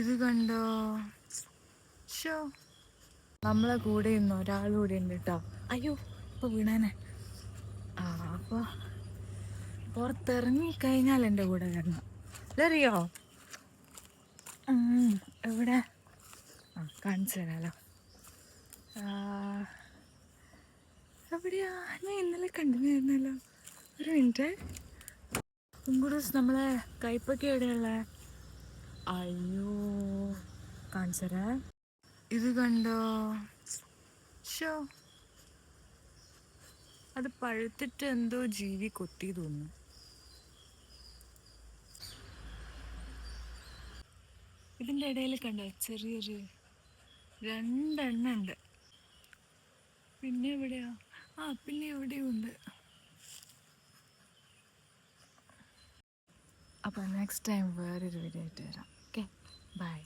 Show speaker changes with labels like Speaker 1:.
Speaker 1: ഇത് കണ്ടോ? ഷോ നമ്മളെ കൂടെ ഇന്ന് ഒരാളൂടെ ഉണ്ട് കേട്ടോ. അയ്യോ ഇപ്പൊ വീണാനെ. അപ്പൊ പുറത്തിറങ്ങി കഴിഞ്ഞാൽ എൻ്റെ കൂടെ വരണം. ഇതറിയോ? എവിടെ? കാണിച്ചു തരാലോ. എവിടെയാ? ഞാൻ ഇന്നലെ കണ്ടിരുന്നല്ലോ. ഒരു മിനിറ്റ്. കുങ്കുറൂസ് നമ്മളെ കൈപ്പൊക്കെ എവിടെയുള്ള? അയ്യോ കാണിച്ചു തരാം. ഇത് കണ്ടോ? ഷോ അത് പഴുത്തിട്ട് എന്തോ ജീവി കൊത്തി തോന്നുന്നു. ഇതിൻ്റെ ഇടയിൽ കണ്ടോ ചെറിയൊരു രണ്ടെണ്ണം ഉണ്ട്. പിന്നെ എവിടെയാ? പിന്നെ എവിടെയും ഉണ്ട്. അപ്പോൾ നെക്സ്റ്റ് ടൈം വേറൊരു വീഡിയോ ആയിട്ട് വരാം. Okay, by.